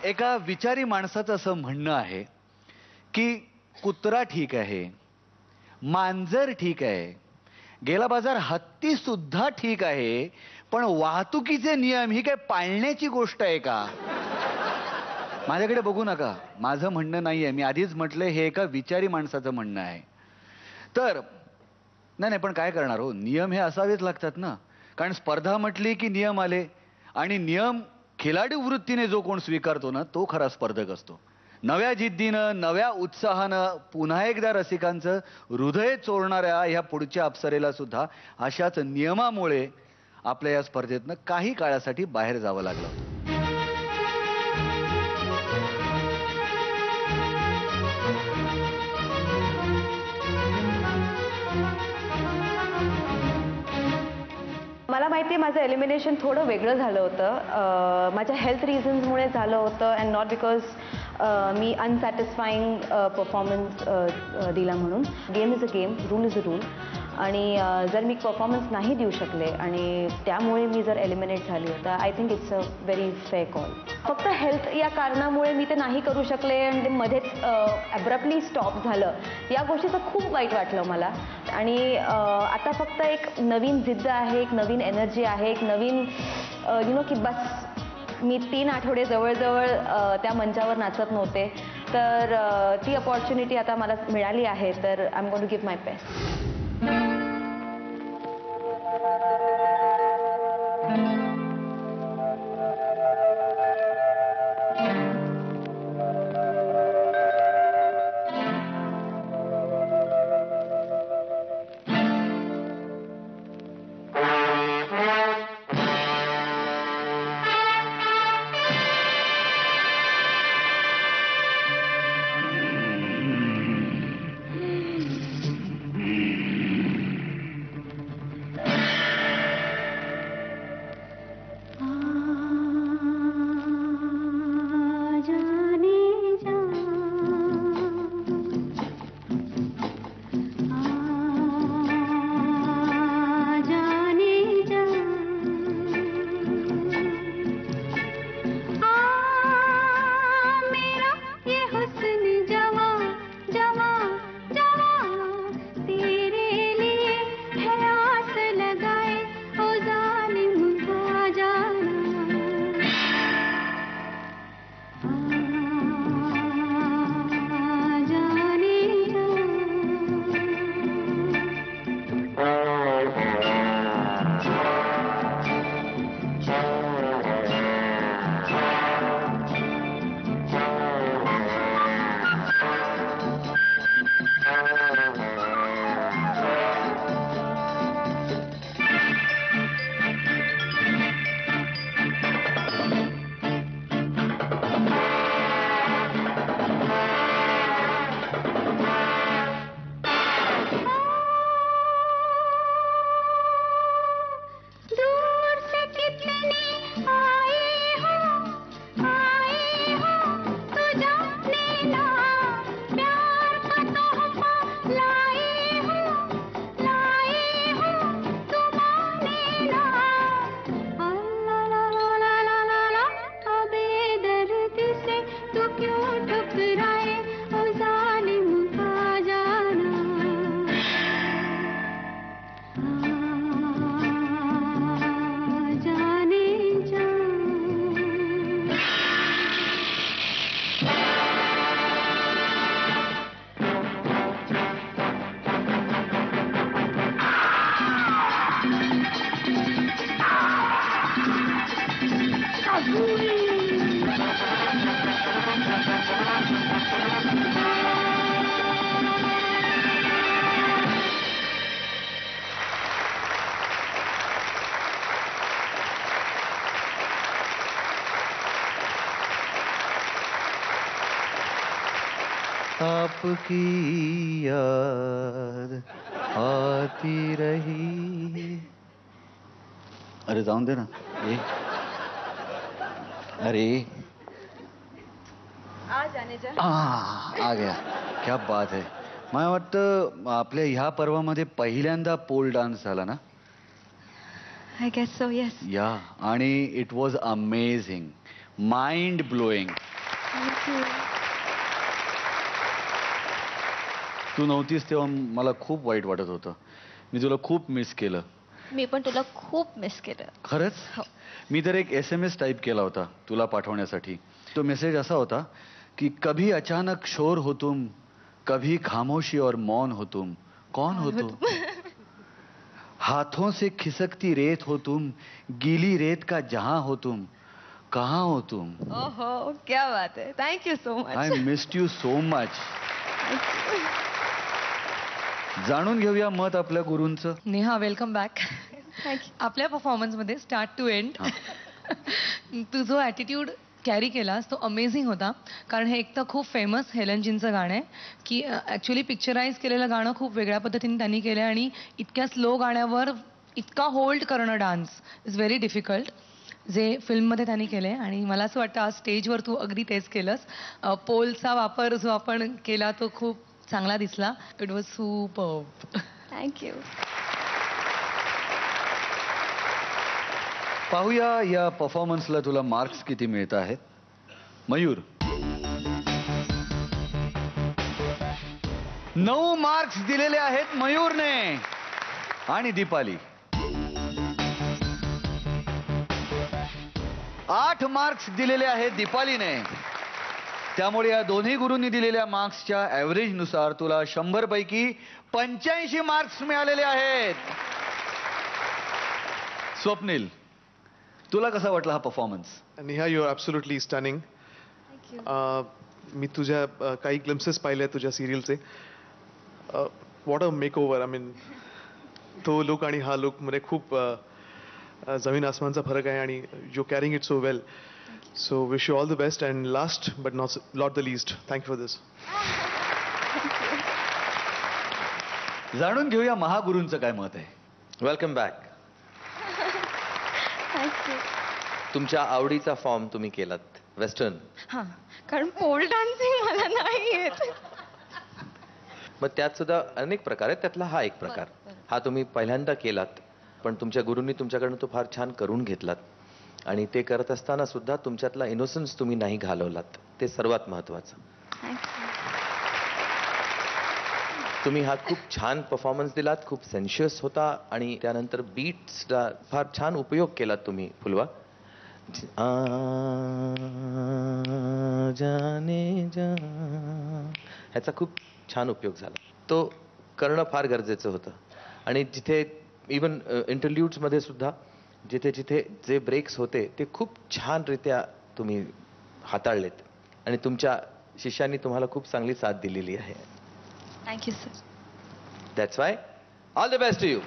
एका विचारी माणसाचं असं म्हणणं आहे की कुत्रा ठीक आहे, मांजर ठीक आहे, गेला बाजार हत्ती सुद्धा ठीक आहे, पण वाहतुकीचे नियम ही काय पाळण्याची गोष्ट आहे का? माझ्याकडे बघू नका, माझं म्हणणं नाहीये, मी आधीच म्हटलंय हे एका विचारी माणसाचं म्हणणं आहे. तर नाही पण काय करणार हो, नियम हे असावेच लागतात ना, कारण स्पर्धा म्हटली की नियम आले, आणि नियम खिलाडी वृत्तीने जो कोण स्वीकारतो ना तो खरा स्पर्धक असतो. नव्या जिद्दीनं, नव्या उत्साहानं पुन्हा एकदा रसिकांचं हृदय चोरणाऱ्या ह्या पुढच्या अप्सरेला सुद्धा अशाच नियमामुळे आपल्या या स्पर्धेतनं काही काळासाठी बाहेर जावं लागलं होतं. मला माहिती आहे माझं एलिमिनेशन थोडं वेगळं झालं होतं. माझ्या हेल्थ रिझन्समुळे झालं होतं अँड नॉट बिकॉज मी अनसॅटिस्फाईंग परफॉर्मन्स दिला म्हणून. Game is a game, rule is a rule. आणि जर मी परफॉर्मन्स नाही देऊ शकले आणि त्यामुळे मी जर एलिमिनेट झाली तर I think it's a very fair call. फक्त हेल्थ या कारणामुळे मी ते नाही करू शकले आणि ते मध्येच ॲब्रप्टली स्टॉप झालं, या गोष्टीचं खूप वाईट वाटलं मला. आणि आता फक्त एक नवीन जिद्द आहे, एक नवीन एनर्जी आहे, एक नवीन की बस मी 3 आठवडे जवळजवळ त्या मंचावर नाचत नव्हते, तर ती अपॉर्च्युनिटी आता मला मिळाली आहे, तर I am going to give my best. आपकी याद आती रही. अरे जाऊन दे ना. अरे आ गया, क्या बात है. मला वाटतं आपल्या ह्या पर्वामध्ये पहिल्यांदा पोल डान्स झाला ना. I guess so, yes. Ya, आणि it was amazing, mind blowing. तू नव्हतीस तेव्हा मला खूप वाईट वाटत होतं. मी तुला खूप मिस केलं. मी पण तुला खूप मिस केलं. खरंच. हो. मी तर एक SMS टाईप केला होता तुला पाठवण्यासाठी. तो मेसेज असा होता की कभी अचानक शोर हो तुम, कभी खामोशी और मौन हो तुम, कौन हो तुम? हाथों से खिसकती रेत हो तुम, गीली रेत का जहां हो तुम, कहाँ हो तुम? ओहो, क्या बात है. Thank you so I much. Missed you so much. जाणून घेऊया मत आपल्या गुरूंचं. Neha, welcome back. थँक्यू. आपल्या परफॉर्मन्समध्ये स्टार्ट टू एंड तू जो ॲटिट्यूड कॅरी केलास तो अमेझिंग होता. कारण हे एक तर खूप फेमस हेलनजींचं गाणं आहे की ॲक्च्युली पिक्चराईज केलेलं गाणं खूप वेगळ्या पद्धतीने त्यांनी केलं आहे आणि इतक्या स्लो गाण्यावर इतका होल्ड करणं डान्स इज व्हेरी डिफिकल्ट, जे फिल्ममध्ये त्यांनी केलं आहे. आणि मला असं वाटतं आज स्टेजवर तू अगदी तेच केलंस. पोलचा वापर जो आपण केला तो खूप चांगला दिसला. It was superb. थँक्यू. पाहूया या परफॉर्मन्सला तुला मार्क्स किती मिळत आहेत. मयूर, 9 मार्क्स दिलेले आहेत मयूरने. आणि दीपाली 8 मार्क्स दिलेले आहेत दीपालीने. त्यामुळे या दोन्ही गुरूंनी दिलेल्या मार्क्सच्या ॲव्हरेजनुसार तुला 100 पैकी 85 मार्क्स मिळालेले आहेत. स्वप्नील, तुला कसा वाटला हा performance? Neha, you are absolutely stunning. मी तुझ्या काही ग्लिम्सेस पाहिले तुझ्या सिरियलचे. What a makeover. I mean तो लुक आणि हा लुक मध्ये खूप जमीन आसमानचा फरक आहे आणि you carrying it so well. So wish you all the best and last but not the least, thank you for this. जाणून घेऊया महागुरूंचं काय मत आहे. Welcome back. थँक्यू. तुमच्या आवडीचा फॉर्म तुम्ही केलात वेस्टर्न. हां, कारण पोल डान्सिंग मला नाही येत. मग त्यात सुद्धा अनेक प्रकार आहेत, त्यातला हा एक प्रकार. हा तुम्ही पहिल्यांदा केलात, पण तुमच्या गुरूंनी तुमच्याकडनं तो फार छान करून घेतलात. आणि ते करत असताना सुद्धा तुमच्यातला इनोसन्स तुम्ही नाही घालवलात, ते सर्वात महत्वाचं. थँक्यू. तुम्ही हा खूप छान परफॉर्मन्स दिलात, खूप सेन्शियस होता. आणि त्यानंतर बीट्सचा फार छान उपयोग केलात तुम्ही. फुलवा जाने जा, ह्याचा खूप छान उपयोग झाला. तो करणं फार गरजेचं होतं. आणि जिथे इवन इंटरल्यूड्समध्ये सुद्धा जिथे जिथे जे ब्रेक्स होते ते खूप छानरित्या तुम्ही हाताळलेत. आणि तुमच्या शिष्यांनी तुम्हाला खूप चांगली साथ दिलेली आहे. Thank you sir. That's why all the best to you.